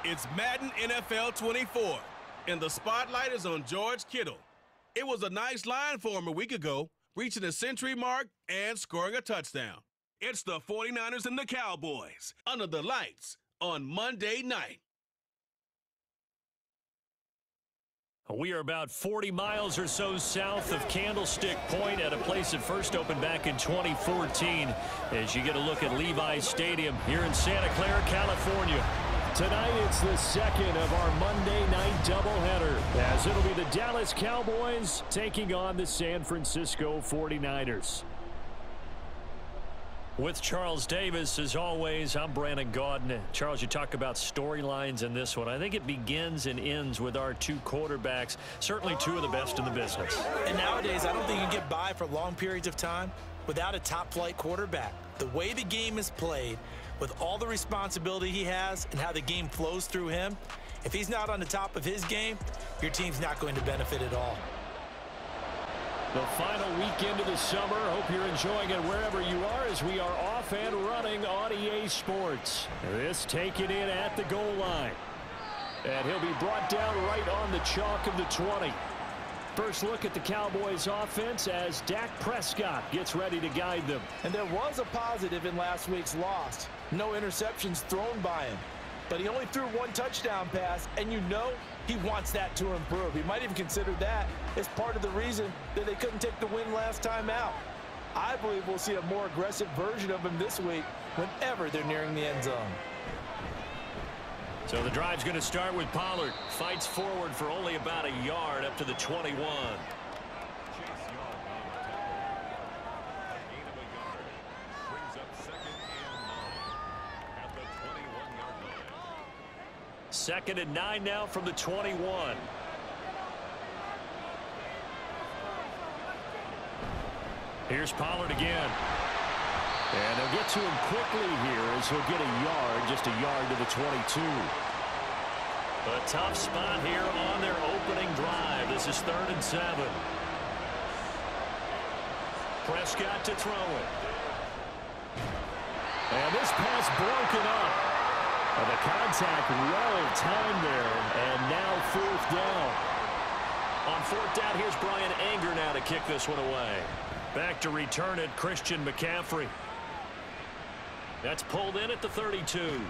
It's Madden NFL 24, and the spotlight is on George Kittle. It was a nice line for him a week ago, reaching the century mark and scoring a touchdown. It's the 49ers and the Cowboys under the lights on Monday night. We are about 40 miles or so south of Candlestick Point at a place that first opened back in 2014 as you get a look at Levi's Stadium here in Santa Clara, California. Tonight it's the second of our Monday night doubleheader as it'll be the Dallas Cowboys taking on the San Francisco 49ers. With Charles Davis, as always, I'm Brandon Gaudin. Charles, you talk about storylines in this one. I think it begins and ends with our two quarterbacks, certainly two of the best in the business. And nowadays, I don't think you can get by for long periods of time without a top-flight quarterback. The way the game is played, with all the responsibility he has and how the game flows through him, if he's not on the top of his game, your team's not going to benefit at all. The final weekend of the summer. Hope you're enjoying it wherever you are as we are off and running on EA Sports. This taken in at the goal line. And he'll be brought down right on the chalk of the 20. First look at the Cowboys offense as Dak Prescott gets ready to guide them. And there was a positive in last week's loss. No interceptions thrown by him. But he only threw one touchdown pass, and you know he wants that to improve. He might even consider that as part of the reason that they couldn't take the win last time out. I believe we'll see a more aggressive version of him this week whenever they're nearing the end zone. So the drive's going to start with Pollard. Fights forward for only about a yard up to the 21. Second and 9 now from the 21. Here's Pollard again. And they'll get to him quickly here as he'll get a yard, just a yard to the 22. A tough spot here on their opening drive. This is 3rd and 7. Prescott to throw it. And this pass broken up. And the contact well timed there, and now 4th down. On 4th down, here's Brian Anger now to kick this one away. Back to return it, Christian McCaffrey. That's pulled in at the 32.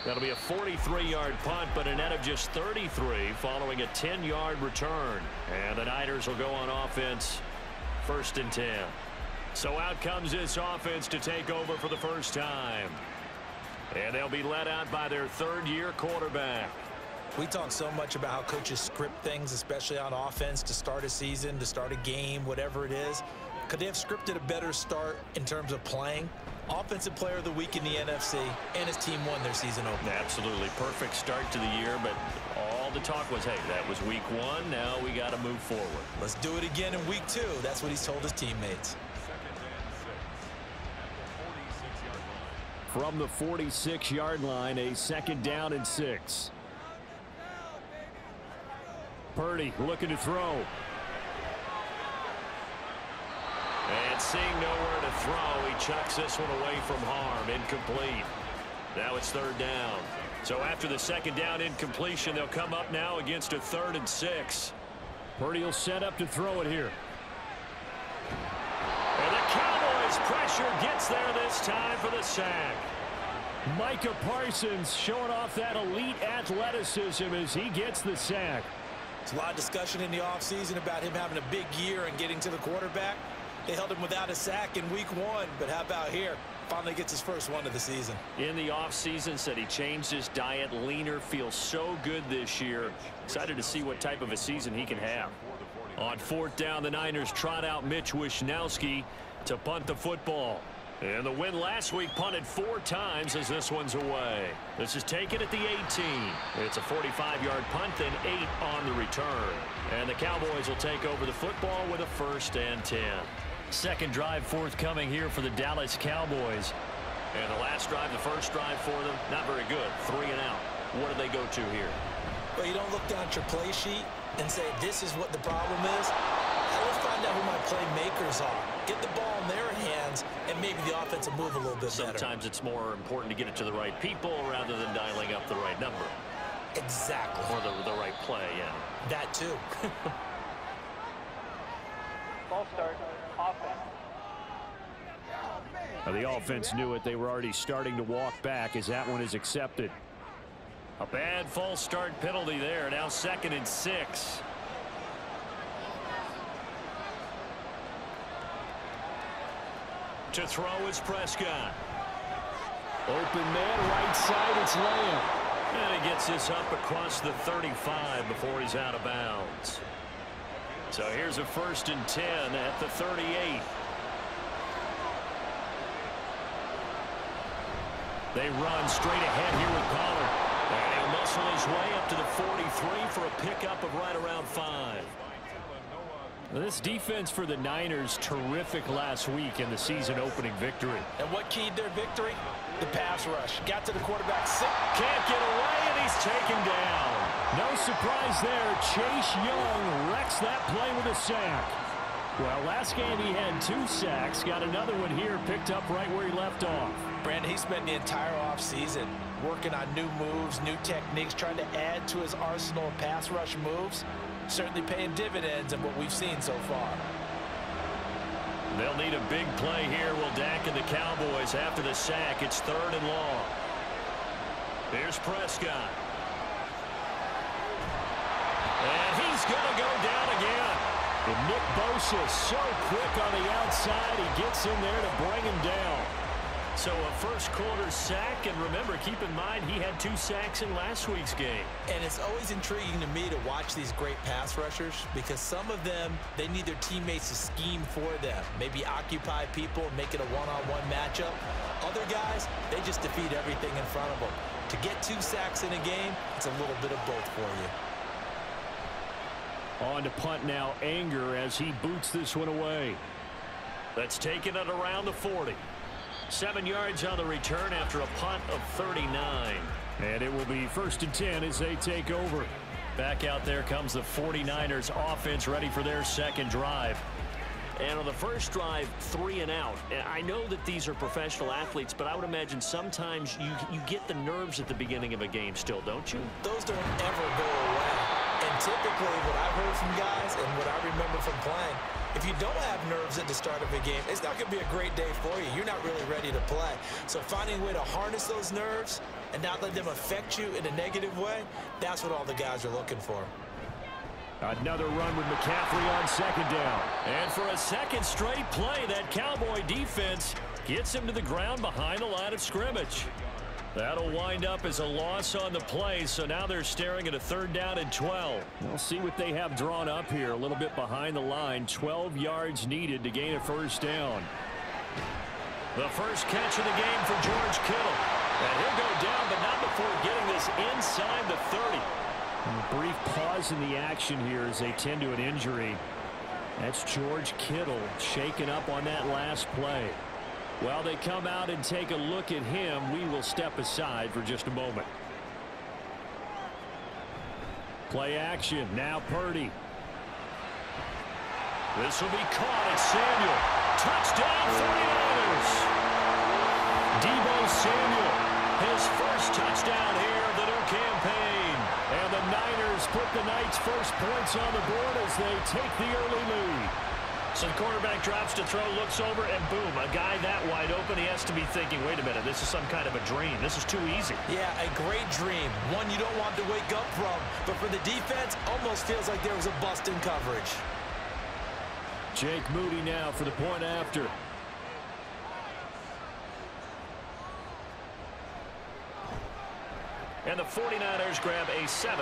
That'll be a 43-yard punt, but a net of just 33 following a 10-yard return. And the Niners will go on offense, 1st and 10. So out comes this offense to take over for the first time. And they'll be led out by their 3rd-year quarterback. We talk so much about how coaches script things, especially on offense, to start a season, to start a game, whatever it is. Could they have scripted a better start in terms of playing? Offensive Player of the Week in the NFC, and his team won their season opener. Absolutely. Perfect start to the year, but all the talk was, hey, that was week 1. Now we got to move forward. Let's do it again in week 2. That's what he's told his teammates. From the 46-yard line, a 2nd down and 6. Purdy looking to throw. And seeing nowhere to throw, he chucks this one away from harm. Incomplete. Now it's 3rd down. So after the 2nd down incompletion, they'll come up now against a 3rd and 6. Purdy will set up to throw it here. And the Cowboys pressure gets there this time for the sack. Micah Parsons showing off that elite athleticism as he gets the sack. There's a lot of discussion in the offseason about him having a big year and getting to the quarterback. They held him without a sack in week 1, but how about here? Finally gets his first one of the season. In the offseason, said he changed his diet, leaner, feels so good this year. Excited to see what type of a season he can have. On 4th down, the Niners trot out Mitch Wishnowsky to punt the football. And the win last week punted 4 times as this one's away. This is taken at the 18. It's a 45-yard punt, then 8 on the return. And the Cowboys will take over the football with a 1st and 10. Second drive forthcoming here for the Dallas Cowboys. And the last drive, the first drive for them, not very good. 3 and out. What do they go to here? Well, you don't look down at your play sheet and say, this is what the problem is. Let's find out who my playmakers are. Get the ball in their hands downs, and maybe the offense will move a little bit better. Sometimes it's more important to get it to the right people rather than dialing up the right number. Exactly. Or the right play, yeah. That too. Ball start, offense. The offense knew it. They were already starting to walk back as that one is accepted. A bad false start penalty there. Now 2nd and 6. To throw is Prescott. Open man, right side, it's Lamb. And he gets this up across the 35 before he's out of bounds. So here's a 1st and 10 at the 38. They run straight ahead here with Pollard. And he'll muscle his way up to the 43 for a pickup of right around 5. This defense for the Niners, terrific last week in the season opening victory. And what keyed their victory? The pass rush. Got to the quarterback. Can't get away, and he's taken down. No surprise there. Chase Young wrecks that play with a sack. Well, last game he had 2 sacks. Got another one here, picked up right where he left off. Brandon, he spent the entire offseason working on new moves, new techniques, trying to add to his arsenal of pass rush moves. Certainly paying dividends in what we've seen so far. They'll need a big play here. Will Dak and the Cowboys after the sack. It's 3rd and long. Here's Prescott. And he's going to go down again. And Nick Bosa so quick on the outside. He gets in there to bring him down. So a first quarter sack, and remember, keep in mind he had 2 sacks in last week's game. And it's always intriguing to me to watch these great pass rushers because some of them, they need their teammates to scheme for them. Maybe occupy people and make it a one-on-one matchup. Other guys, they just defeat everything in front of them. To get 2 sacks in a game, it's a little bit of both for you. On to punt now, Anger as he boots this one away. That's taken at around the 40. 7 yards on the return after a punt of 39. And it will be 1st and 10 as they take over. Back out there comes the 49ers offense ready for their 2nd drive. And on the first drive, 3 and out. And I know that these are professional athletes, but I would imagine sometimes you get the nerves at the beginning of a game still, don't you? Those don't ever go away. And typically what I've heard from guys and what I remember from playing, if you don't have nerves at the start of a game, it's not going to be a great day for you. You're not really ready to play. So finding a way to harness those nerves and not let them affect you in a negative way, that's what all the guys are looking for. Another run with McCaffrey on 2nd down. And for a 2nd straight play, that Cowboy defense gets him to the ground behind the line of scrimmage. That'll wind up as a loss on the play, so now they're staring at a 3rd down and 12. We'll see what they have drawn up here. A little bit behind the line. 12 yards needed to gain a 1st down. The first catch of the game for George Kittle. And he'll go down, but not before getting this inside the 30. A brief pause in the action here as they tend to an injury. That's George Kittle shaken up on that last play. While they come out and take a look at him, we will step aside for just a moment. Play action. Now Purdy. This will be caught at Samuel. Touchdown 49ers. Deebo Samuel, his first touchdown here of the new campaign. And the Niners put the Knights' first points on the board as they take the early lead. So the quarterback drops to throw, looks over, and boom, a guy that wide open, he has to be thinking, wait a minute, this is some kind of a dream. This is too easy. Yeah, a great dream. One you don't want to wake up from. But for the defense, almost feels like there was a bust in coverage. Jake Moody now for the point after. And the 49ers grab a 7-0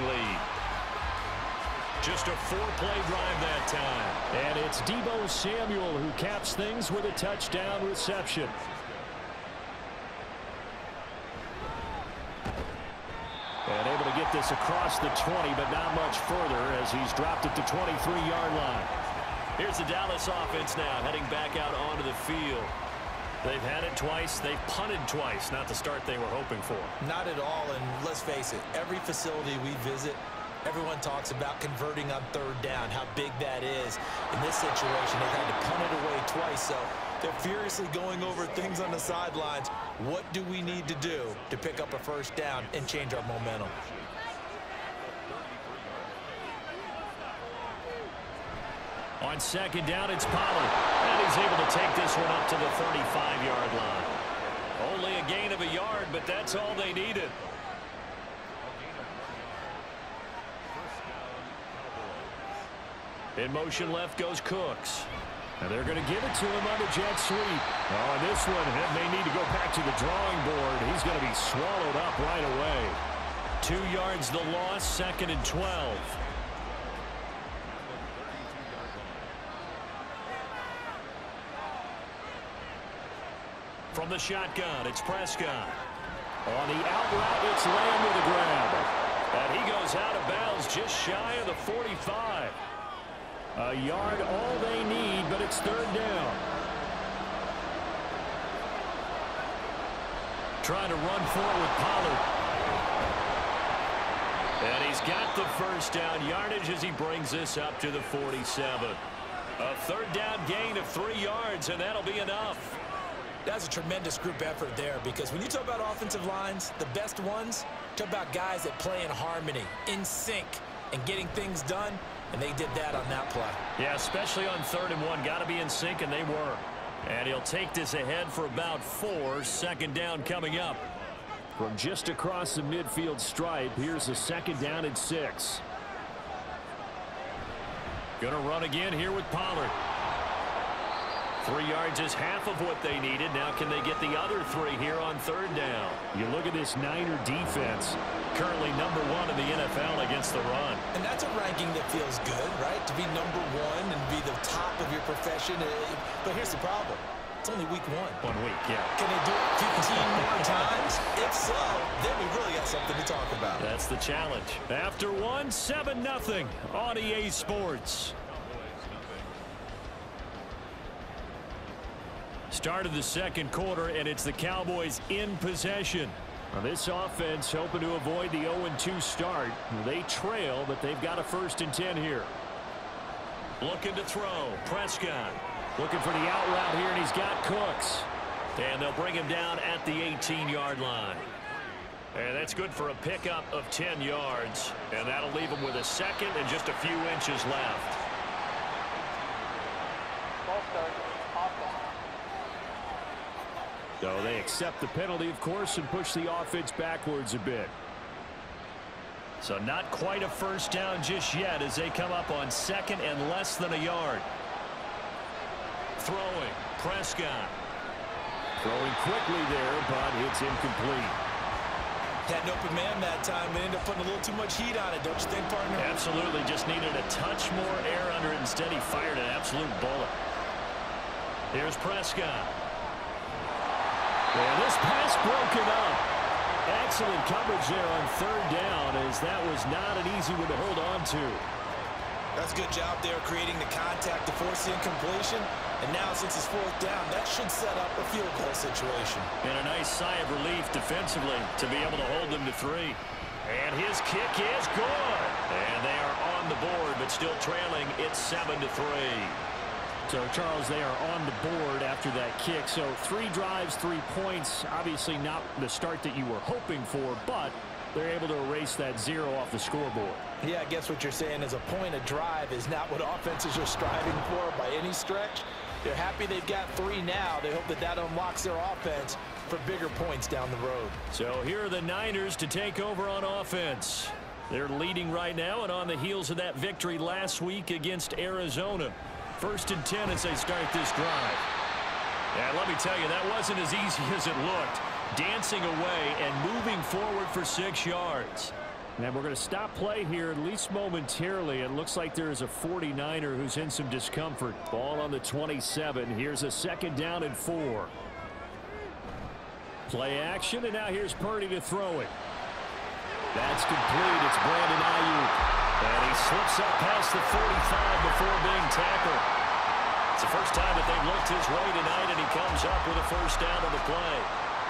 lead. Just a 4-play drive that time. And it's Deebo Samuel who caps things with a touchdown reception. And able to get this across the 20, but not much further as he's dropped it to 23-yard line. Here's the Dallas offense now heading back out onto the field. They've had it twice. They've punted twice. Not the start they were hoping for. Not at all, and let's face it, every facility we visit, everyone talks about converting on 3rd down, how big that is. In this situation, they've had to punt it away twice, so They're furiously going over things on the sidelines. What do we need to do to pick up a first down and change our momentum? On second down, it's Pollard. And he's able to take this one up to the 35-yard line. Only a gain of a yard, but that's all they needed. In motion left goes Cooks. And they're going to give it to him on the jet sweep. Oh, and this one may need to go back to the drawing board. He's going to be swallowed up right away. 2 yards the loss, 2nd and 12. From the shotgun, it's Prescott. On the out route, it's Lamb with a grab. And he goes out of bounds just shy of the 45. A yard all they need, but it's 3rd down. Trying to run forward with Pollard. And he's got the first down yardage as he brings this up to the 47. A 3rd down gain of 3 yards, and that'll be enough. That's a tremendous group effort there, because when you talk about offensive lines, the best ones, talk about guys that play in harmony, in sync, and getting things done, and they did that on that play. Yeah, especially on 3rd and 1. Got to be in sync, and they were. And he'll take this ahead for about 4. 2nd down coming up. From just across the midfield stripe, here's a 2nd down and 6. Gonna run again here with Pollard. 3 yards is half of what they needed. Now can they get the other 3 here on 3rd down? You look at this Niner defense, currently number 1 in the NFL against the run. And that's a ranking that feels good, right? To be number 1 and be the top of your profession. But here's the problem. It's only week 1. 1 week, yeah. Can they do it 15 more times? If so, then we really got something to talk about. That's the challenge. After 1, 7-0 on EA Sports. Start of the 2nd quarter, and it's the Cowboys in possession. Now this offense hoping to avoid the 0-2 start. They trail, but they've got a 1st and 10 here. Looking to throw. Prescott looking for the out route here, and he's got Cooks. And they'll bring him down at the 18-yard line. And that's good for a pickup of 10 yards. And that'll leave him with a 2nd and just a few inches left. Ball start, offense. So they accept the penalty, of course, and push the offense backwards a bit. So not quite a 1st down just yet as they come up on 2nd and less than a yard. Throwing, Prescott. Throwing quickly there, but it's incomplete. Had an open man that time and ended up putting a little too much heat on it, don't you think, partner? Absolutely, just needed a touch more air under it. Instead, he fired an absolute bullet. Here's Prescott. And this pass broken up. Excellent coverage there on 3rd down, as that was not an easy one to hold on to. That's a good job there creating the contact to force the incompletion. And now since it's 4th down, that should set up a field goal situation. And a nice sigh of relief defensively to be able to hold them to 3. And his kick is good. And they are on the board, but still trailing. It's 7-3. So, Charles, they are on the board after that kick. So 3 drives, 3 points. Obviously not the start that you were hoping for, but they're able to erase that 0 off the scoreboard. Yeah, I guess what you're saying is a point of drive is not what offenses are striving for by any stretch. They're happy they've got 3 now. They hope that that unlocks their offense for bigger points down the road. So here are the Niners to take over on offense. They're leading right now and on the heels of that victory last week against Arizona. 1st and 10 as they start this drive. And let me tell you, that wasn't as easy as it looked. Dancing away and moving forward for 6 yards. And we're going to stop play here, at least momentarily. It looks like there is a 49er who's in some discomfort. Ball on the 27. Here's a 2nd down and 4. Play action, and now here's Purdy to throw it. That's complete. It's Brandon Ayuk. And he slips up past the 45 before being tackled. It's the first time that they've looked his way tonight, and he comes up with a 1st down on the play.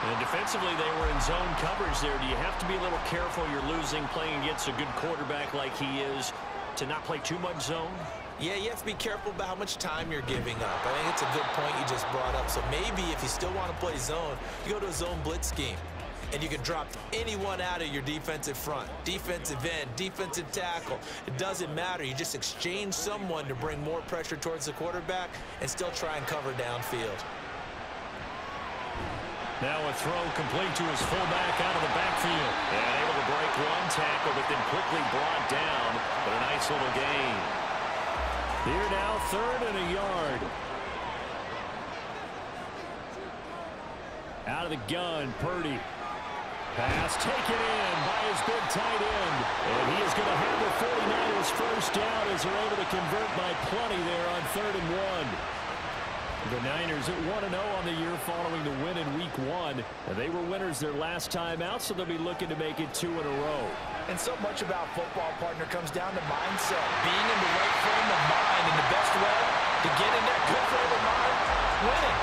And defensively, they were in zone coverage there. Do you have to be a little careful? You're losing, playing against a good quarterback like he is, to not play too much zone? Yeah, you have to be careful about how much time you're giving up. I think it's a good point you just brought up. So maybe if you still want to play zone, you go to a zone blitz scheme. And you can drop anyone out of your defensive front. Defensive end, defensive tackle. It doesn't matter. You just exchange someone to bring more pressure towards the quarterback and still try and cover downfield. Now a throw complete to his fullback out of the backfield. And able to break one tackle, but then quickly brought down. But a nice little gain. Here now, 3rd and a yard. Out of the gun, Purdy. Pass taken in by his big tight end. And he is going to have the 49ers first down as they're able to convert by plenty there on 3rd and 1. The Niners at 1-0 on the year following the win in Week 1. They were winners their last time out, so they'll be looking to make it 2 in a row. And so much about football, partner, comes down to mindset. Being in the right frame of mind, and the best way to get in that good frame of mind, winning.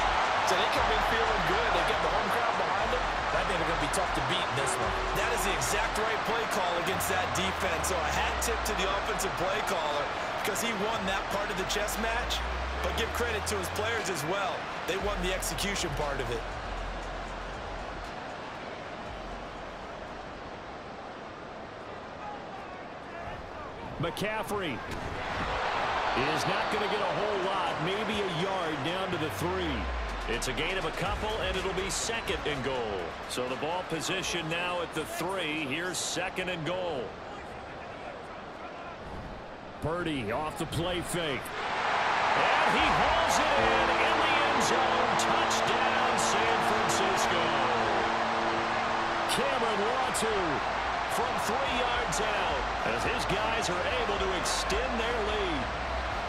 So they come in feeling good. They get the home crowd behind them. I think they're going to be tough to beat in this one. That is the exact right play call against that defense. So a hat tip to the offensive play caller because he won that part of the chess match. But give credit to his players as well. They won the execution part of it. McCaffrey is not going to get a whole lot, maybe a yard down to the 3. It's a gain of a couple, and it'll be 2nd and goal. So the ball position now at the 3. Here's 2nd and goal. Purdy off the play fake. And he hauls it in the end zone. Touchdown, San Francisco. Cameron Latu from 3 yards out as his guys are able to extend their lead.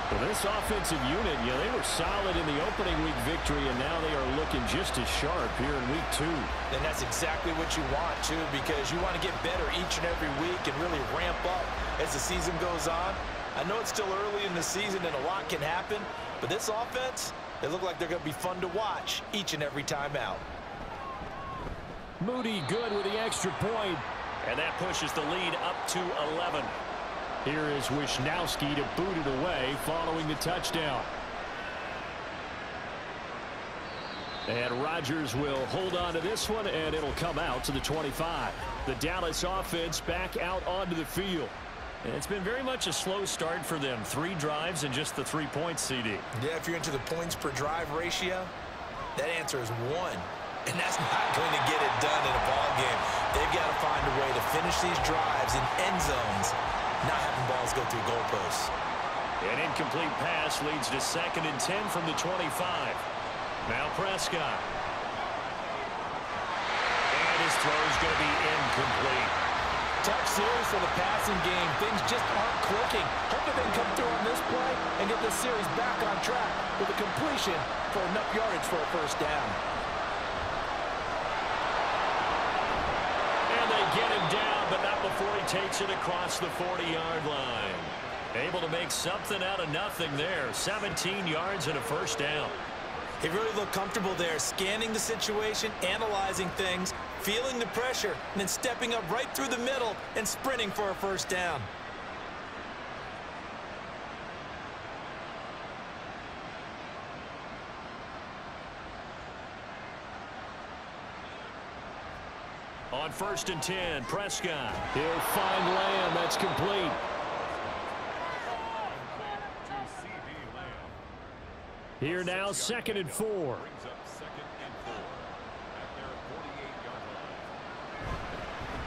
Well, this offensive unit, they were solid in the opening week victory, and now they are looking just as sharp here in Week 2. And that's exactly what you want, too, because you want to get better each and every week and really ramp up as the season goes on. I know it's still early in the season and a lot can happen, but this offense, they look like they're going to be fun to watch each and every time out. Moody good with the extra point. And that pushes the lead up to 11. Here is Wisnowski to boot it away following the touchdown. And Rodgers will hold on to this one, and it'll come out to the 25. The Dallas offense back out onto the field. And it's been very much a slow start for them. 3 drives and just the 3 points, CD. Yeah, if you're into the points per drive ratio, that answer is 1. And that's not going to get it done in a ball game. They've got to find a way to finish these drives in end zones, not having balls go through goalposts. An incomplete pass leads to 2nd and 10 from the 25. Now Prescott. And his throw's going to be incomplete. Tough series for the passing game. Things just aren't clicking. Hoping they can come through on this play and get this series back on track with a completion for enough yardage for a first down. Get him down, but not before he takes it across the 40-yard line. Able to make something out of nothing there. 17 yards and a first down. He really looked comfortable there, scanning the situation, analyzing things, feeling the pressure, and then stepping up right through the middle and sprinting for a first down. On 1st and 10, Prescott. He'll find Lamb. That's complete. Here now, 2nd and 4.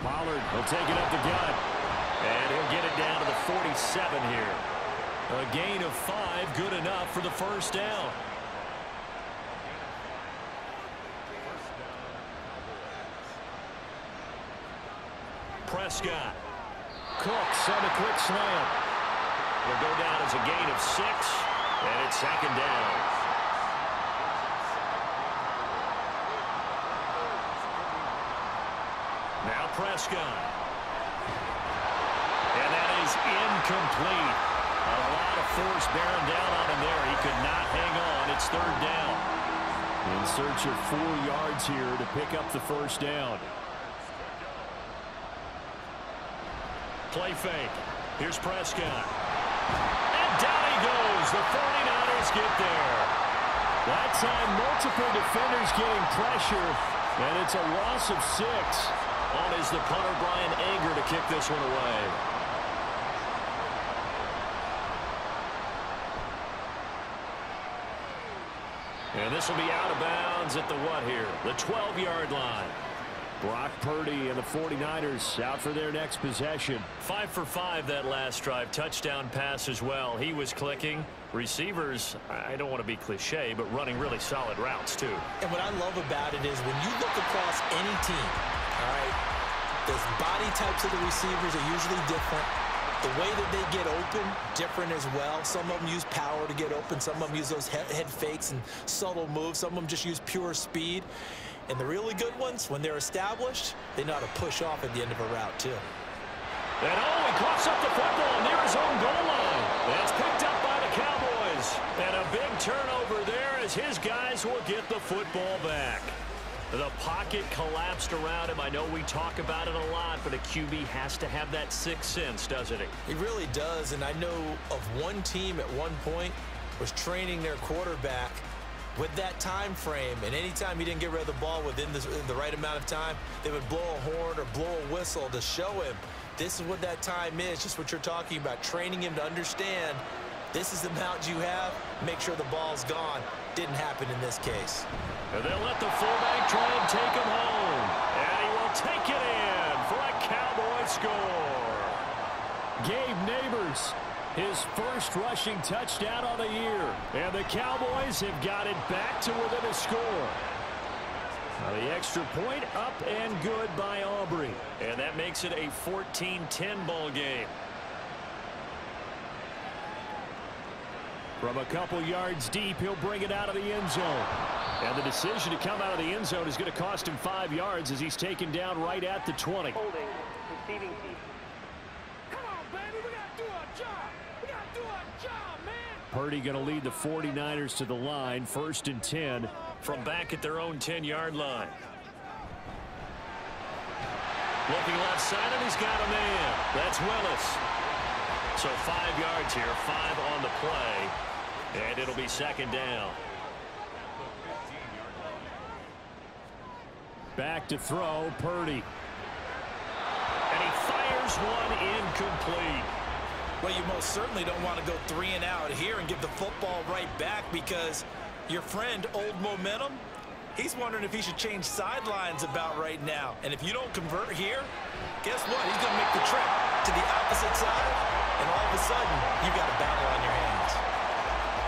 Pollard will take it up the gut. And he'll get it down to the 47 here. A gain of 5, good enough for the first down. Prescott. Cooks on a quick slant. Will go down as a gain of 6, and it's 2nd down. Now Prescott. And that is incomplete. A lot of force bearing down on him there. He could not hang on. It's 3rd down. In search of 4 yards here to pick up the first down. Play fake. Here's Prescott. And down he goes. The 49ers get there. That time, multiple defenders getting pressure, and it's a loss of 6. On is the punter, Bryan Anger, to kick this one away. And this will be out of bounds at the what here? The 12-yard line. Brock Purdy and the 49ers out for their next possession. 5 for 5 that last drive. Touchdown pass as well. He was clicking. Receivers, I don't want to be cliche, but running really solid routes too. And what I love about it is when you look across any team, all right, the body types of the receivers are usually different. The way that they get open, different as well. Some of them use power to get open. Some of them use those head fakes and subtle moves. Some of them just use pure speed. And the really good ones, when they're established, they know how to push off at the end of a route, too. And he coughs up the football near his own goal line. That's picked up by the Cowboys. And a big turnover there as his guys will get the football back. The pocket collapsed around him. I know we talk about it a lot, but a QB has to have that sixth sense, doesn't he? He really does, and I know of one team at one point was training their quarterback with that time frame, and anytime he didn't get rid of the ball within the right amount of time, they would blow a horn or blow a whistle to show him this is what that time is, just what you're talking about, training him to understand this is the amount you have, make sure the ball's gone. Didn't happen in this case. And they'll let the fullback try and take him home. And he will take it in for a Cowboy score. Gabe Neighbors, his first rushing touchdown on the year. And the Cowboys have got it back to within a score. Now the extra point up and good by Aubrey. And that makes it a 14-10 ball game. From a couple yards deep, he'll bring it out of the end zone. And the decision to come out of the end zone is going to cost him 5 yards as he's taken down right at the 20. Holding. Receiving team. Come on, baby. We got to do our job. We got to do our job, man. Purdy going to lead the 49ers to the line. 1st and 10. From back at their own 10-yard line. Looking left side, and he's got a man. That's Willis. So 5 yards here, 5 on the play. And it'll be 2nd down. Back to throw, Purdy. And he fires one incomplete. Well, you most certainly don't want to go 3 and out here and give the football right back because your friend, Old Momentum, he's wondering if he should change sidelines about right now. And if you don't convert here, guess what? He's going to make the trip to the opposite side, and all of a sudden, you've got a battle on your hands.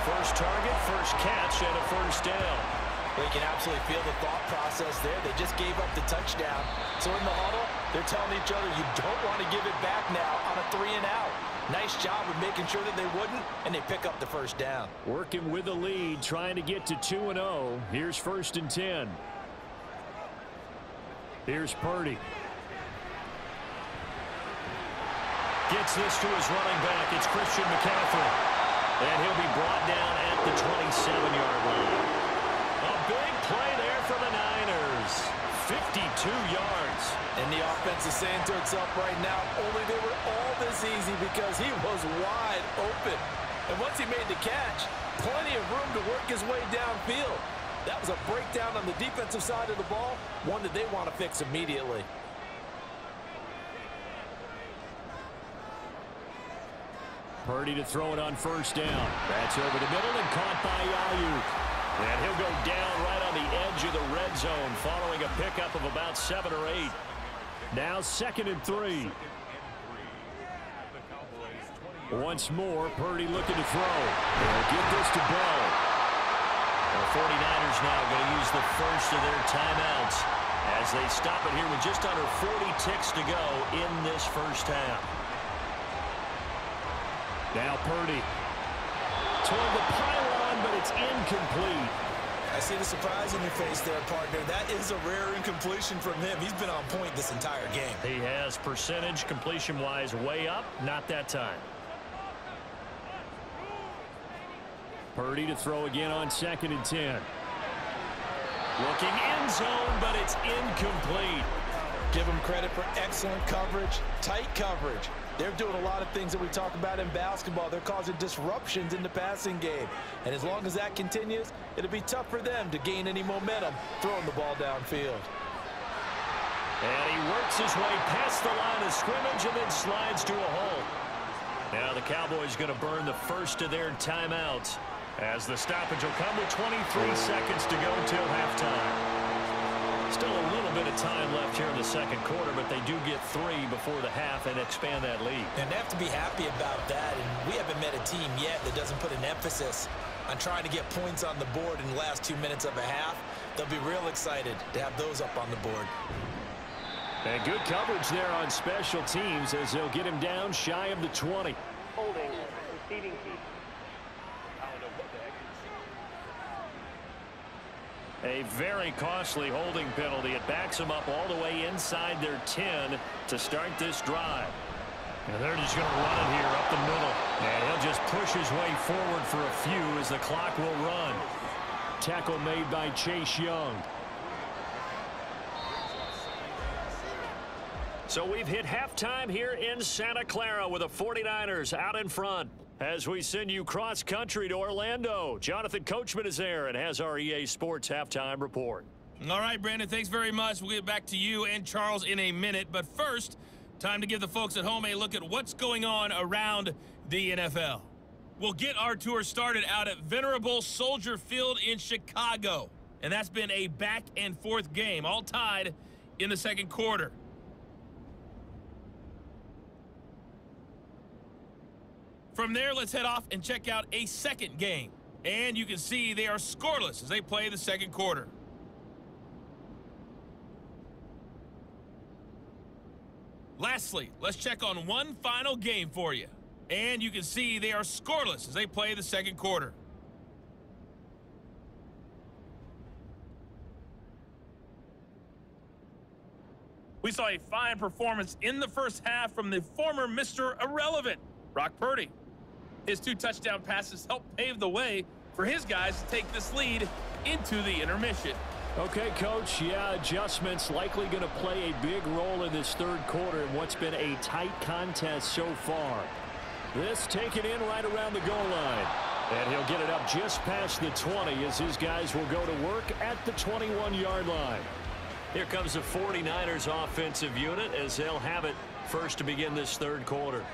First target, first catch, and a 1st down. Well, you can absolutely feel the thought process there. They just gave up the touchdown. So in the huddle, they're telling each other, you don't want to give it back now on a 3 and out. Nice job of making sure that they wouldn't, and they pick up the 1st down. Working with the lead, trying to get to 2-0. Here's 1st and 10. Here's Purdy. Gets this to his running back. It's Christian McCaffrey. And he'll be brought down at the 27-yard line. A big play there for the Niners. 52 yards. And the offense is saying to itself right now, only they were all this easy because he was wide open. And once he made the catch, plenty of room to work his way downfield. That was a breakdown on the defensive side of the ball, one that they want to fix immediately. Purdy to throw it on 1st down. That's over the middle and caught by Ayuk. And he'll go down right on the edge of the red zone following a pickup of about 7 or 8. Now 2nd and 3. Once more, Purdy looking to throw. They'll get this to Bell. The 49ers now going to use the first of their timeouts as they stop it here with just under 40 ticks to go in this first half. Now Purdy toward the pylon, but it's incomplete. I see the surprise in your face there, partner. That is a rare incompletion from him. He's been on point this entire game. He has percentage completion-wise way up, not that time. Purdy to throw again on 2nd and 10. Looking end zone, but it's incomplete. Give them credit for excellent coverage, tight coverage. They're doing a lot of things that we talk about in basketball. They're causing disruptions in the passing game. And as long as that continues, it'll be tough for them to gain any momentum throwing the ball downfield. And he works his way past the line of scrimmage and then slides to a hole. Now the Cowboys going to burn the first of their timeouts as the stoppage will come with 23 seconds to go till halftime. Still a little bit of time left here in the second quarter, but they do get 3 before the half and expand that lead. And they have to be happy about that. And we haven't met a team yet that doesn't put an emphasis on trying to get points on the board in the last 2 minutes of a half. They'll be real excited to have those up on the board. And good coverage there on special teams as they'll get him down shy of the 20. Holding, receiving team. A very costly holding penalty. It backs them up all the way inside their 10 to start this drive. And they're just going to run it here up the middle. And he'll just push his way forward for a few as the clock will run. Tackle made by Chase Young. So we've hit halftime here in Santa Clara with the 49ers out in front. As we send you cross-country to Orlando, Jonathan Coachman is there and has our EA Sports halftime report. All right, Brandon, thanks very much. We'll get back to you and Charles in a minute. But first, time to give the folks at home a look at what's going on around the NFL. We'll get our tour started out at Venerable Soldier Field in Chicago. And that's been a back-and-forth game, all tied in the second quarter. From there, let's head off and check out a second game. And you can see they are scoreless as they play the second quarter. Lastly, let's check on one final game for you. And you can see they are scoreless as they play the second quarter. We saw a fine performance in the first half from the former Mr. Irrelevant, Brock Purdy. His 2 touchdown passes helped pave the way for his guys to take this lead into the intermission. Okay, Coach, yeah, adjustments likely going to play a big role in this third quarter in what's been a tight contest so far. This taken in right around the goal line. And he'll get it up just past the 20 as his guys will go to work at the 21-yard line. Here comes the 49ers offensive unit as they'll have it first to begin this third quarter.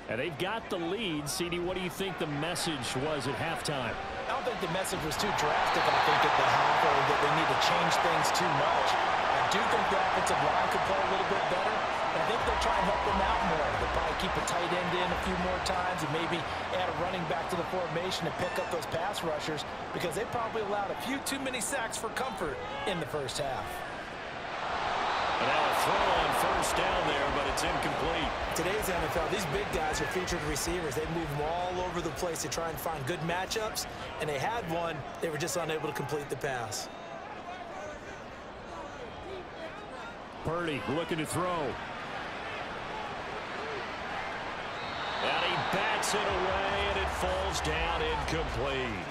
And they've got the lead. CD, what do you think the message was at halftime? I don't think the message was too drastic, I think, at the half, or that they need to change things too much. I do think the offensive line could play a little bit better. And I think they'll try and help them out more. They'll probably keep a tight end in a few more times and maybe add a running back to the formation to pick up those pass rushers because they probably allowed a few too many sacks for comfort in the first half. And now a throw on first down there, but it's incomplete. Today's NFL, these big guys are featured receivers. They move them all over the place to try and find good matchups, and they had one. They were just unable to complete the pass. Purdy looking to throw. And he bats it away, and it falls down incomplete.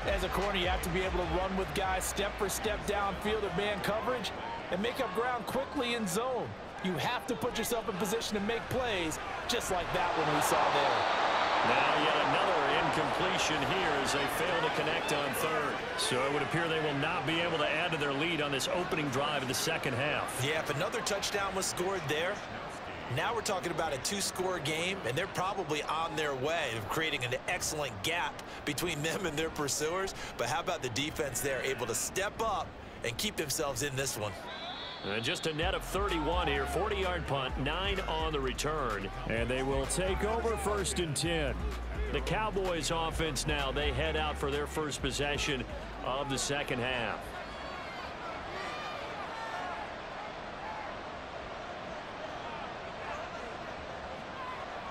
As a corner, you have to be able to run with guys step for step downfield at man coverage and make up ground quickly in zone. You have to put yourself in position to make plays, just like that one we saw there. Now yet another incompletion here as they fail to connect on third. So it would appear they will not be able to add to their lead on this opening drive of the second half. Yeah, if another touchdown was scored there, now we're talking about a 2-score game, and they're probably on their way of creating an excellent gap between them and their pursuers. But how about the defense there, able to step up and keep themselves in this one? And just a net of 31 here, 40-yard punt, 9 on the return. And they will take over 1st and 10. The Cowboys offense now, they head out for their first possession of the second half.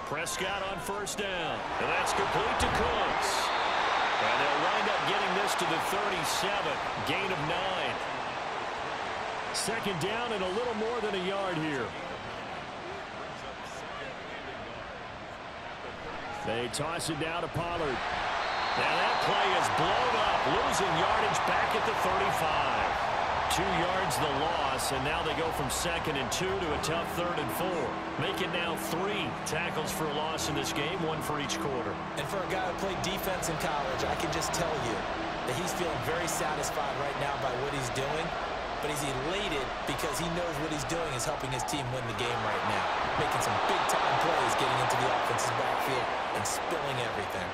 Prescott on first down, and that's complete to Cooks. And they'll wind up getting this to the 37, gain of 9. Second down and a little more than a yard here. They toss it down to Pollard. Now that play is blown up, losing yardage back at the 35. yards the loss, and now they go from 2nd and 2 to a tough 3rd and 4. Make it now 3 tackles for a loss in this game, 1 for each quarter. And for a guy who played defense in college, I can just tell you that he's feeling very satisfied right now by what he's doing, but he's elated because he knows what he's doing is helping his team win the game right now, making some big-time plays, getting into the offense's backfield and spilling everything.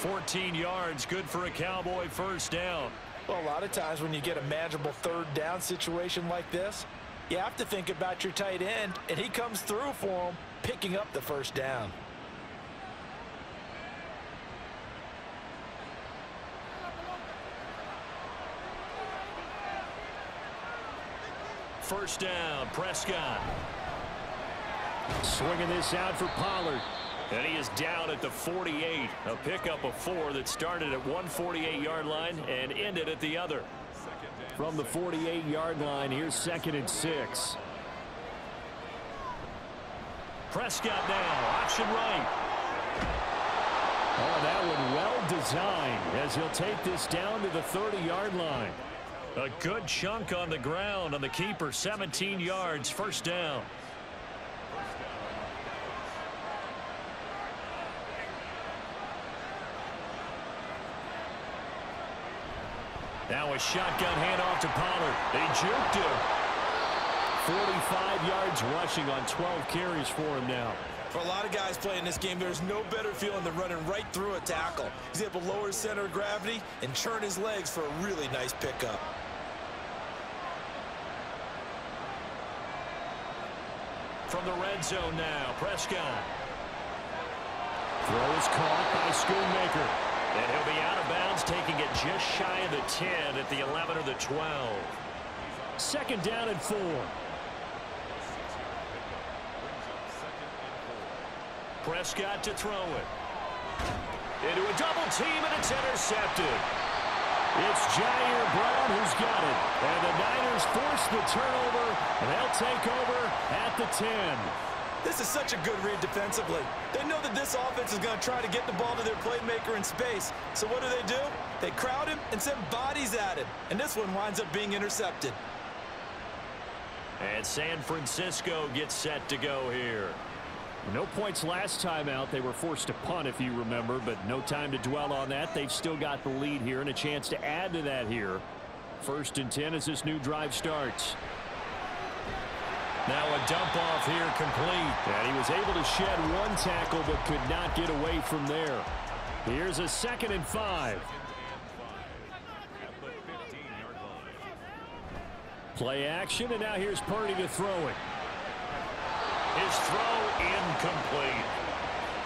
14 yards, good for a Cowboy first down. Well, a lot of times when you get a manageable 3rd down situation like this, you have to think about your tight end, and he comes through for him, picking up the first down. First down, Prescott. Swinging this out for Pollard. And he is down at the 48. A pickup of 4 that started at one 48-yard line and ended at the other. From the 48-yard line, here's 2nd and 6. Prescott now, option right. Oh, that one well designed as he'll take this down to the 30-yard line. A good chunk on the ground on the keeper, 17 yards, first down. Now a shotgun handoff to Pollard. They juked him. 45 yards rushing on 12 carries for him now. For a lot of guys playing this game, there's no better feeling than running right through a tackle. He's able to lower his center of gravity and churn his legs for a really nice pickup. From the red zone now, Prescott. Throw is caught by Schoonmaker. And he'll be out of bounds, taking it just shy of the 10 at the 11 or the 12. 2nd down and 4. Prescott to throw it. Into a double team, and it's intercepted. It's Jair Brown who's got it. And the Niners force the turnover, and they'll take over at the 10. This is such a good read defensively. They know that this offense is going to try to get the ball to their playmaker in space. So what do? They crowd him and send bodies at him. And this one winds up being intercepted. And San Francisco gets set to go here. No points last time out. They were forced to punt, if you remember, but no time to dwell on that. They've still got the lead here and a chance to add to that here. 1st and 10 as this new drive starts. Now a dump off here complete. And he was able to shed one tackle but could not get away from there. Here's a 2nd and 5. Play action, and now here's Purdy to throw it. His throw incomplete.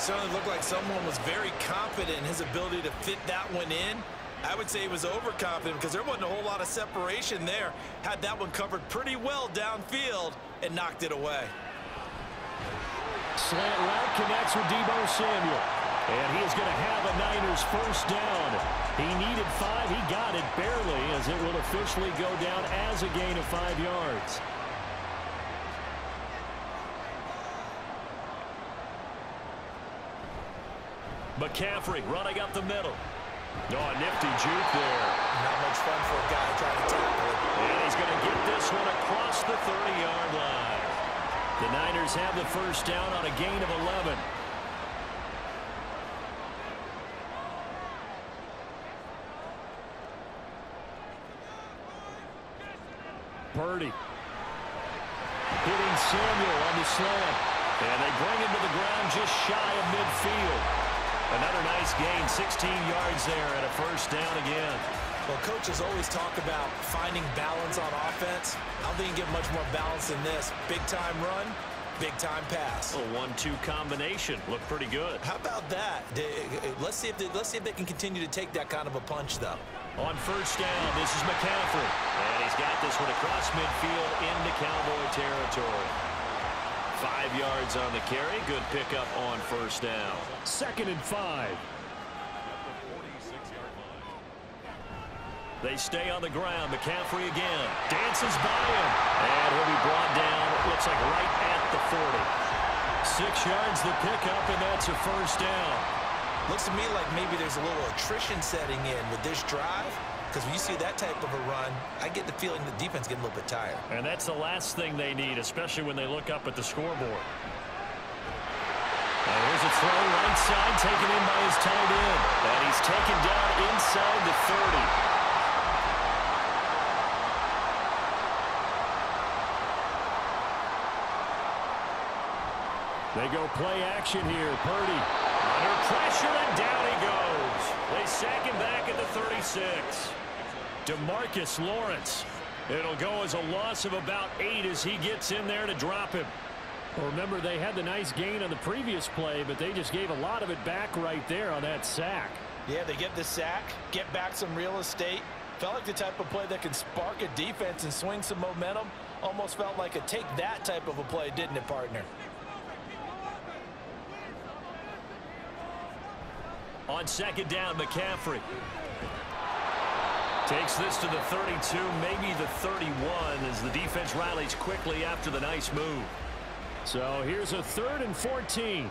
Certainly looked like someone was very confident in his ability to fit that one in. I would say he was overconfident because there wasn't a whole lot of separation there. Had that one covered pretty well downfield and knocked it away. Slant route connects with Deebo Samuel. And he is going to have a Niners first down. He needed 5. He got it barely as it will officially go down as a gain of 5 yards. McCaffrey running up the middle. Oh, a nifty juke there. Not much fun for a guy trying to tackle it. And he's going to get this one across the 30-yard line. The Niners have the first down on a gain of 11. Purdy. Hitting Samuel on the slant. And they bring him to the ground just shy of midfield. Another nice gain, 16 yards there and a first down again. Well, coaches always talk about finding balance on offense. I don't think you get much more balance than this. Big-time run, big-time pass. A 1-2 combination. Looked pretty good. How about that? Let's see if they can continue to take that kind of a punch, though. On first down, this is McCaffrey. And he's got this one across midfield into Cowboy territory. 5 yards on the carry. Good pickup on first down. 2nd and 5. They stay on the ground. McCaffrey again. Dances by him. And he'll be brought down, it looks like right at the 40. 6 yards the pickup, and that's a first down. Looks to me like maybe there's a little attrition setting in with this drive. because when you see that type of a run, I get the feeling the defense getting a little bit tired. And that's the last thing they need, especially when they look up at the scoreboard. And here's a throw right side, taken in by his tight end. And he's taken down inside the 30. They go play action here. Purdy. Under pressure, and down he goes. They sack him back at the 36. DeMarcus Lawrence. It'll go as a loss of about 8 as he gets in there to drop him. Well, remember, they had the nice gain on the previous play, but they just gave a lot of it back right there on that sack. Yeah, they get the sack, get back some real estate. Felt like the type of play that can spark a defense and swing some momentum. Almost felt like a take that type of a play, didn't it, partner? On second down, McCaffrey takes this to the 32, maybe the 31, as the defense rallies quickly after the nice move. So here's a 3rd and 14.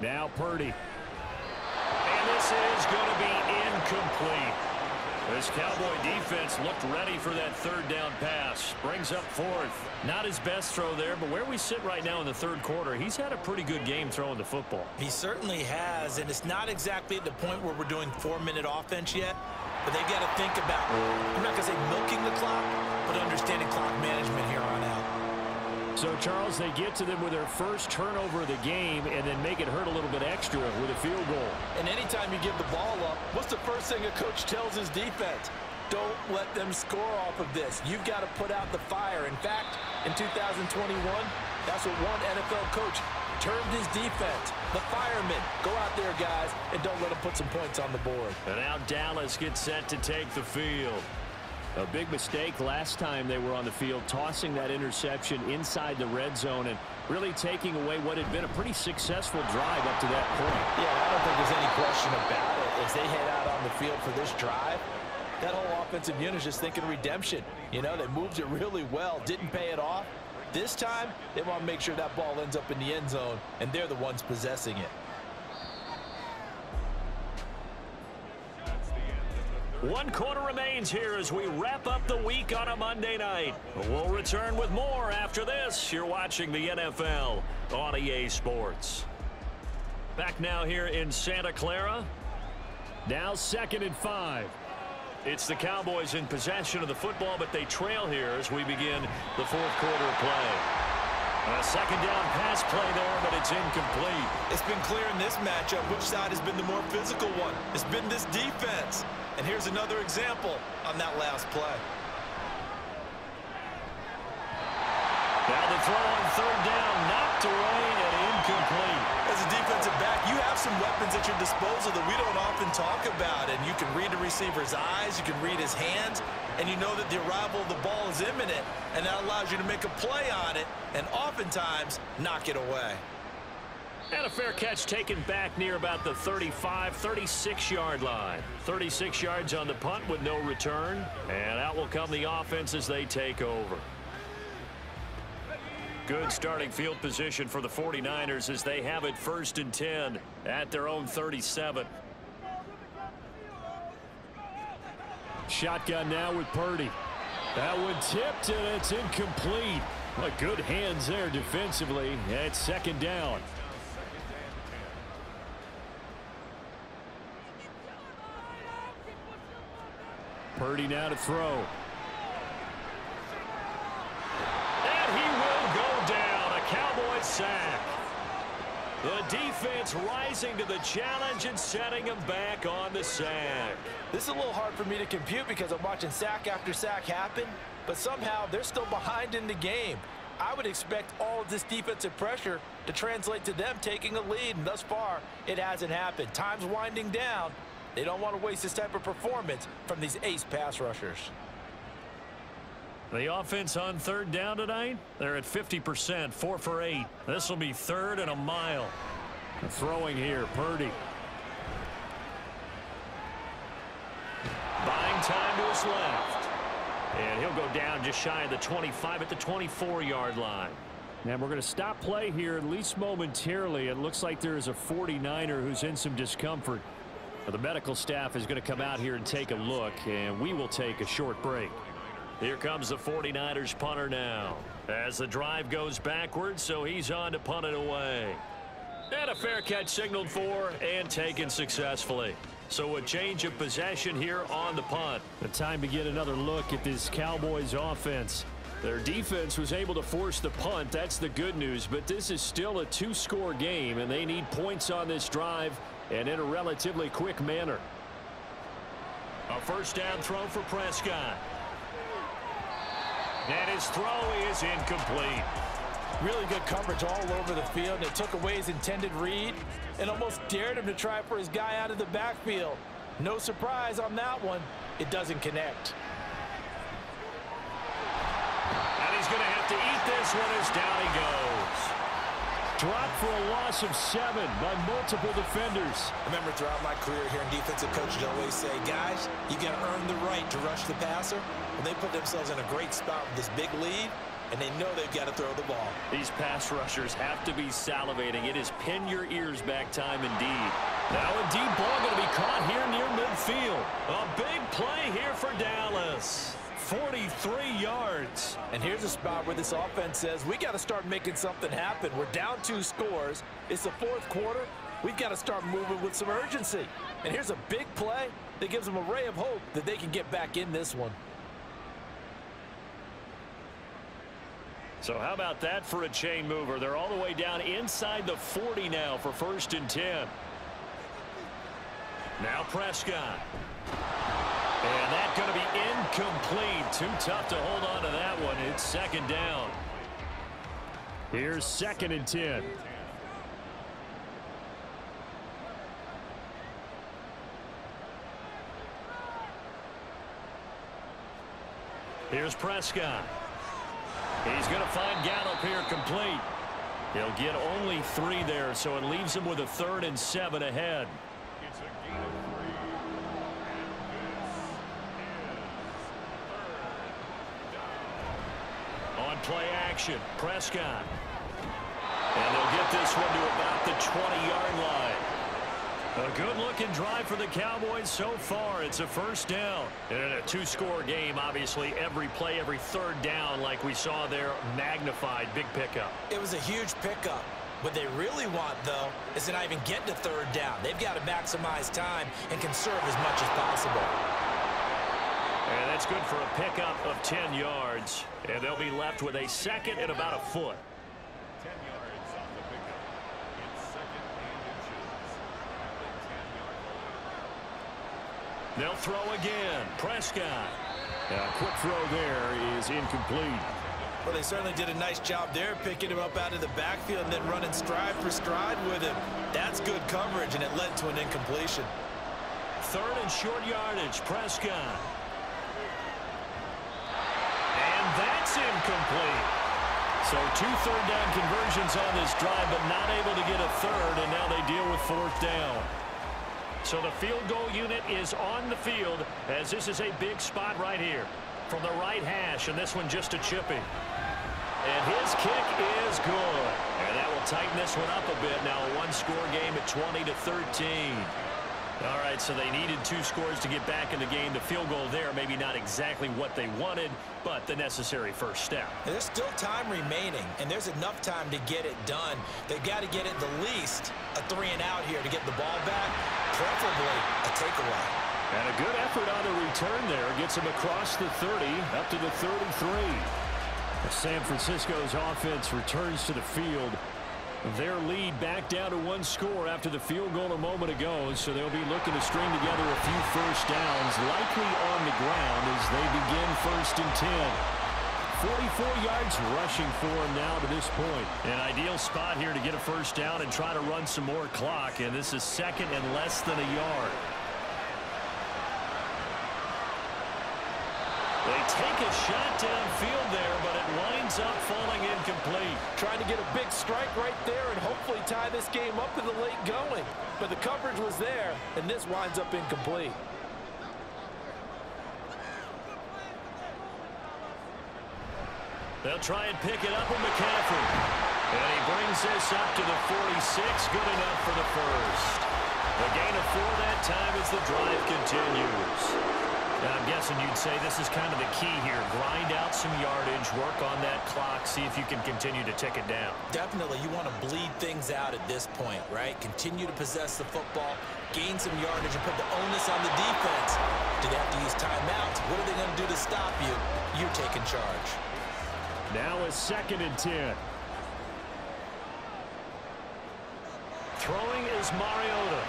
Now Purdy. And this is going to be incomplete. This Cowboy defense looked ready for that 3rd down pass. Brings up 4th. Not his best throw there, but where we sit right now in the 3rd quarter, he's had a pretty good game throwing the football. He certainly has, and it's not exactly at the point where we're doing 4-minute offense yet, but they got to think about, I'm not going to say milking the clock, but understanding clock management here on out. So, Charles, they get to them with their first turnover of the game and then make it hurt a little bit extra with a field goal. And anytime you give the ball up, what's the first thing a coach tells his defense? Don't let them score off of this. You've got to put out the fire. In fact, in 2021, that's what one NFL coach termed his defense. The firemen. Go out there, guys, and don't let them put some points on the board. And now Dallas gets set to take the field. A big mistake last time they were on the field, tossing that interception inside the red zone and really taking away what had been a pretty successful drive up to that point. Yeah, I don't think there's any question about it. As they head out on the field for this drive, that whole offensive unit is just thinking redemption. You know, they moved it really well, didn't pay it off. This time, they want to make sure that ball ends up in the end zone, and they're the ones possessing it. 1 quarter remains here as we wrap up the week on a Monday night. We'll return with more after this. You're watching the NFL on EA Sports. Back now here in Santa Clara. Now 2nd and 5. It's the Cowboys in possession of the football, but they trail here as we begin the 4th quarter of play. A 2nd down pass play there, but it's incomplete. It's been clear in this matchup which side has been the more physical one. It's been this defense. And here's another example on that last play. Now the throw on 3rd down, knocked away and incomplete. As a defensive back, you have some weapons at your disposal that we don't often talk about. And you can read the receiver's eyes, you can read his hands, and you know that the arrival of the ball is imminent, and that allows you to make a play on it and oftentimes knock it away. And a fair catch taken back near about the 35, 36-yard line. 36 yards on the punt with no return. And out will come the offense as they take over. Good starting field position for the 49ers as they have it 1st and 10 at their own 37. Shotgun now with Purdy. That one tipped, and it's incomplete. Well, good hands there defensively. It's 2nd down. Purdy now to throw. And he will go down. A Cowboy sack. The defense rising to the challenge and setting him back on the sack. This is a little hard for me to compute because I'm watching sack after sack happen, but somehow they're still behind in the game. I would expect all of this defensive pressure to translate to them taking a lead, and thus far, it hasn't happened. Time's winding down. They don't want to waste this type of performance from these ace pass rushers. The offense on 3rd down tonight, they're at 50%, 4 for 8. This will be 3rd and a mile. Throwing here, Purdy. Buying time to his left. And he'll go down just shy of the 25 at the 24-yard line. And we're going to stop play here, at least momentarily. It looks like there is a 49er who's in some discomfort. The medical staff is going to come out here and take a look, and we will take a short break. Here comes the 49ers punter now. As the drive goes backwards, so he's on to punt it away. And a fair catch signaled for and taken successfully. So a change of possession here on the punt. The time to get another look at this Cowboys offense. Their defense was able to force the punt. That's the good news. But this is still a two-score game, and they need points on this drive and in a relatively quick manner. A first down throw for Prescott. And his throw is incomplete. Really good coverage all over the field. It took away his intended read and almost dared him to try for his guy out of the backfield. No surprise on that one. It doesn't connect. And he's going to have to eat this one as down he goes. Dropped for a loss of 7 by multiple defenders. I remember throughout my career here in defensive coaches always say, guys, you got to earn the right to rush the passer. Well, they put themselves in a great spot with this big lead, and they know they've got to throw the ball. These pass rushers have to be salivating. It is pin your ears back time indeed. Now a deep ball going to be caught here near midfield. A big play here for Dallas. 43 yards. And here's a spot where this offense says, we got to start making something happen. We're down 2 scores. It's the 4th quarter. We've got to start moving with some urgency. And here's a big play that gives them a ray of hope that they can get back in this one. So how about that for a chain mover? They're all the way down inside the 40 now for 1st and 10. Now Prescott. And that's going to be incomplete. Too tough to hold on to that one. It's 2nd down. Here's 2nd and 10. Here's Prescott. He's going to find Gallup here complete. He'll get only 3 there, so it leaves him with a 3rd and 7 ahead. On play action, Prescott. And they'll get this one to about the 20-yard line. A good-looking drive for the Cowboys so far. It's a 1st down. And in a 2-score game, obviously, every play, every 3rd down, like we saw there, magnified. Big pickup. It was a huge pickup. What they really want, though, is to not even get to 3rd down. They've got to maximize time and conserve as much as possible. And that's good for a pickup of 10 yards. And they'll be left with a 2nd and about a foot. 10 yards on the pickup. It's 2nd and inches. They'll throw again. Prescott. A quick throw there is incomplete. Well, they certainly did a nice job there, picking him up out of the backfield and then running stride for stride with him. That's good coverage, and it led to an incompletion. 3rd and short yardage, Prescott. And that's incomplete. So 2 third-down conversions on this drive, but not able to get a 3rd, and now they deal with 4th down. So the field goal unit is on the field as this is a big spot right here from the right hash, and this one just a chipping. And his kick is good. And that will tighten this one up a bit. Now a 1-score game at 20-13. All right, so they needed 2 scores to get back in the game. The field goal there, maybe not exactly what they wanted, but the necessary first step. There's still time remaining, and there's enough time to get it done. They've got to get it the least a 3-and-out here to get the ball back, preferably a takeaway. And a good effort on the return there. Gets him across the 30, up to the 33. San Francisco's offense returns to the field. Their lead back down to 1 score after the field goal a moment ago, so they'll be looking to string together a few first downs, likely on the ground as they begin 1st and 10. 44 yards rushing for him now to this point. An ideal spot here to get a first down and try to run some more clock, and this is 2nd and less than a yard. They take a shot downfield there, but it winds up falling incomplete. Trying to get a big strike right there and hopefully tie this game up in the late going. But the coverage was there, and this winds up incomplete. They'll try and pick it up with McCaffrey. And he brings this up to the 46. Good enough for the 1st. The gain of 4 that time as the drive continues. Now, I'm guessing you'd say this is kind of the key here. Grind out some yardage, work on that clock, see if you can continue to tick it down. Definitely, you want to bleed things out at this point, right? Continue to possess the football, gain some yardage, and put the onus on the defense. Do they have to use timeouts? What are they going to do to stop you? You're taking charge. Now a 2nd and 10. Throwing is Mariota.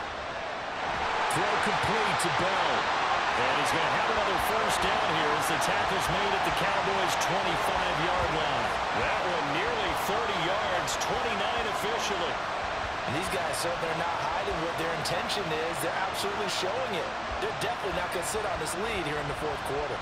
Throw complete to Bell. And he's going to have another first down here as the tackle's made at the Cowboys' 25-yard line. That one nearly 30 yards, 29 officially. And these guys certainly are not hiding what their intention is. They're absolutely showing it. They're definitely not going to sit on this lead here in the 4th quarter.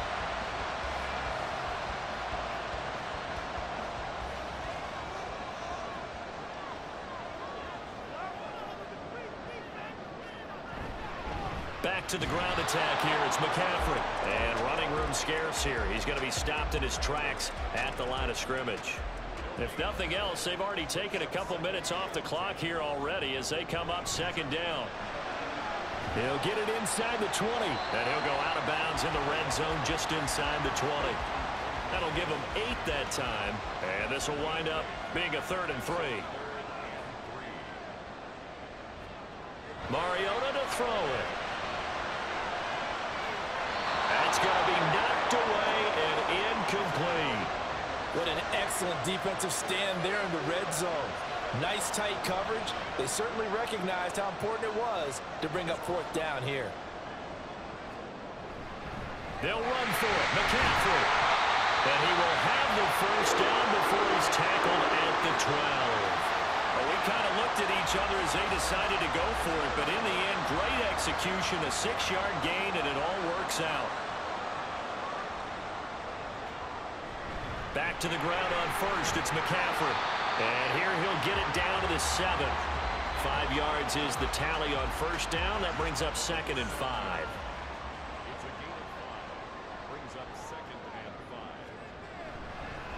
Back to the ground attack here. It's McCaffrey. And running room scarce here. He's going to be stopped in his tracks at the line of scrimmage. If nothing else, they've already taken a couple minutes off the clock here already as they come up 2nd down. He'll get it inside the 20. And he'll go out of bounds in the red zone just inside the 20. That'll give him 8 that time. And this will wind up being a 3rd and 3. Mariota to throw it. That's going to be knocked away and incomplete. What an excellent defensive stand there in the red zone. Nice tight coverage. They certainly recognized how important it was to bring up 4th down here. They'll run for it. McCaffrey. And he will have the first down before he's tackled at the 12. Well, we kind of looked at each other as they decided to go for it, but in the end, great execution, a 6-yard gain, and it all works out. Back to the ground on first, it's McCaffrey. And here he'll get it down to the 7. 5 yards is the tally on first down. That brings up 2nd and 5. It's a gain of 5. Brings up 2nd and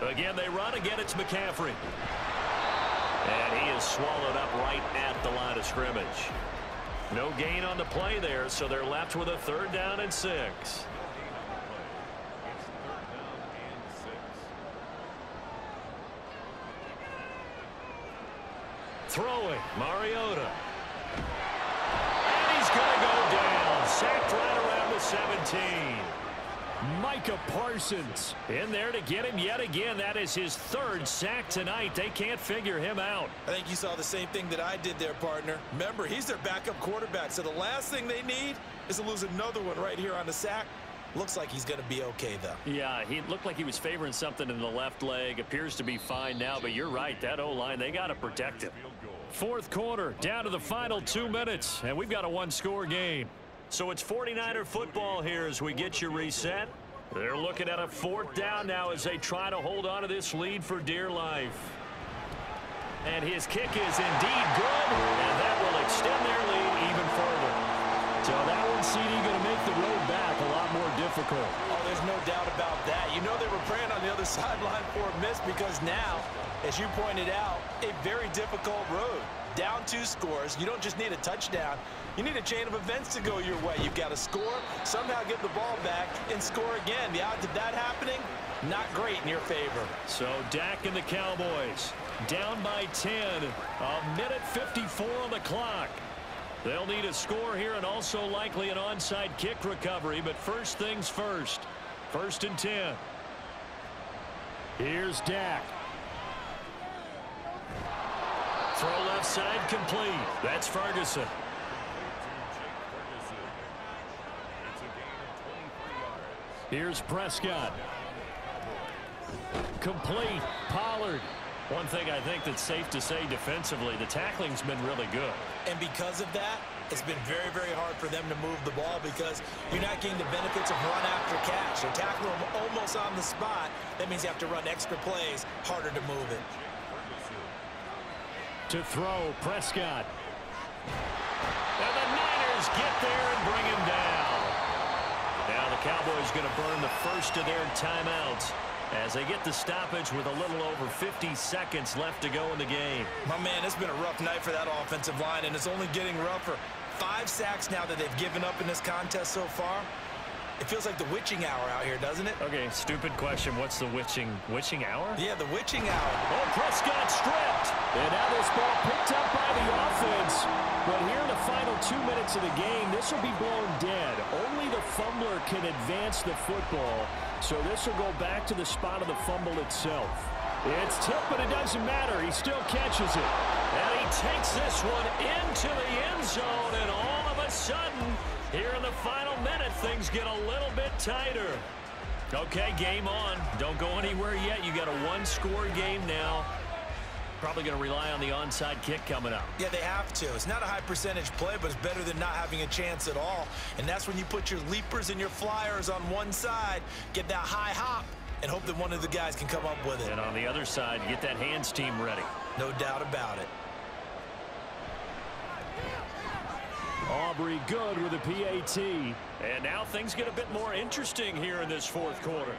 5. Again, they run. Again, it's McCaffrey. And he is swallowed up right at the line of scrimmage. No gain on the play there, so they're left with a 3rd down and 6. Throwing, Mariota. And he's going to go down. Sacked right around the 17. Micah Parsons in there to get him yet again. That is his 3rd sack tonight. They can't figure him out. I think you saw the same thing that I did there, partner. Remember, he's their backup quarterback, so the last thing they need is to lose another one right here on the sack. Looks like he's going to be okay, though. Yeah, he looked like he was favoring something in the left leg. Appears to be fine now, but you're right. That O-line, they got to protect him. 4th quarter, down to the final 2 minutes, and we've got a 1-score game. So it's 49er football here as we get you reset. They're looking at a 4th down now as they try to hold on to this lead for dear life. And his kick is indeed good, and that will extend their lead even further. So that one, CD, going to make the road back a lot more difficult. Oh, there's no doubt about that. You know they were praying on the other sideline for a miss because now, as you pointed out, a very difficult road. Down 2 scores. You don't just need a touchdown. You need a chain of events to go your way. You've got to score, somehow get the ball back, and score again. The odds of that happening, not great in your favor. So Dak and the Cowboys down by 10. A minute 54 on the clock. They'll need a score here and also likely an onside kick recovery. But first things first. 1st and 10. Here's Dak. Throw left side complete. That's Ferguson. Here's Prescott. Complete. Pollard. One thing I think that's safe to say defensively, the tackling's been really good. And because of that, it's been very, very hard for them to move the ball because you're not getting the benefits of run after catch. They're tackling them almost on the spot. That means you have to run extra plays, harder to move it. To throw, Prescott. And the Niners get there and bring him down. Now the Cowboys going to burn the first of their timeouts as they get the stoppage with a little over 50 seconds left to go in the game. My man, it's been a rough night for that offensive line, and it's only getting rougher. 5 sacks now that they've given up in this contest so far. It feels like the witching hour out here, doesn't it? Okay, stupid question. What's the witching hour? Yeah, the witching hour. Oh, Prescott stripped. And now this ball picked up by the offense. But here in the final 2 minutes of the game, this will be blown dead. Only the fumbler can advance the football. So this will go back to the spot of the fumble itself. It's tipped, but it doesn't matter. He still catches it. And he takes this one into the end zone, and all of a sudden, here in the final minute, things get a little bit tighter. Okay, game on. Don't go anywhere yet. You got a one-score game now. Probably going to rely on the onside kick coming up. Yeah, they have to. It's not a high percentage play, but it's better than not having a chance at all. And that's when you put your leapers and your flyers on one side, get that high hop, and hope that one of the guys can come up with it. And on the other side, get that hands team ready. No doubt about it. Aubrey good with a PAT. And now things get a bit more interesting here in this fourth quarter.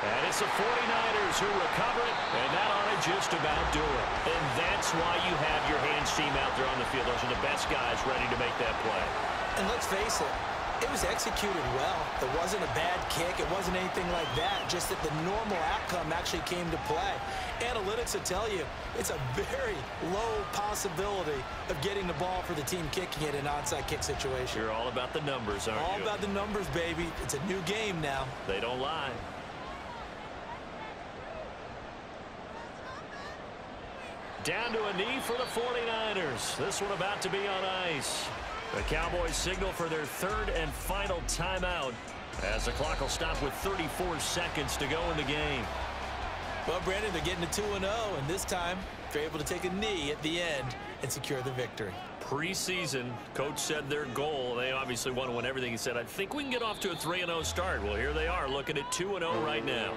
And it's the 49ers who recover it, and that ought to just about do it. And that's why you have your hands team out there on the field. Those are the best guys ready to make that play. And let's face it, it was executed well. It wasn't a bad kick. It wasn't anything like that. Just that the normal outcome actually came to play. Analytics will tell you it's a very low possibility of getting the ball for the team kicking it in an onside kick situation. You're all about the numbers, aren't you? All about the numbers, baby. It's a new game now. They don't lie. Down to a knee for the 49ers. This one about to be on ice. The Cowboys signal for their third and final timeout as the clock will stop with 34 seconds to go in the game. Well, Brandon, they're getting to 2-0, and this time they're able to take a knee at the end and secure the victory. Preseason, coach said their goal, they obviously want to win everything. He said, I think we can get off to a 3-0 start. Well, here they are looking at 2-0 right now.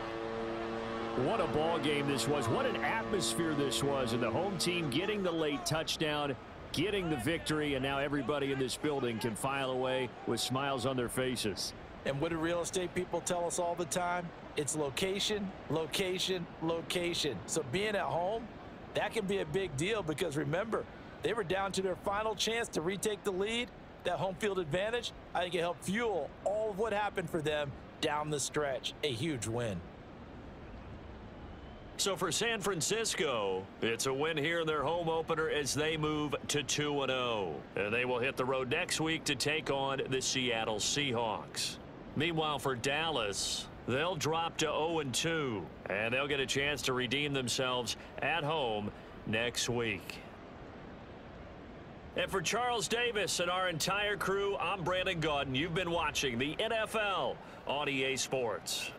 What a ball game this was. What an atmosphere this was. And the home team getting the late touchdown, getting the victory, and now everybody in this building can file away with smiles on their faces. And what do real estate people tell us all the time? It's location, location, location. So being at home, that can be a big deal because remember, they were down to their final chance to retake the lead. That home field advantage, I think it helped fuel all of what happened for them down the stretch. A huge win. So for San Francisco, it's a win here in their home opener as they move to 2-0. And they will hit the road next week to take on the Seattle Seahawks. Meanwhile, for Dallas, they'll drop to 0-2, and they'll get a chance to redeem themselves at home next week. And for Charles Davis and our entire crew, I'm Brandon Gaudin. You've been watching the NFL on EA Sports.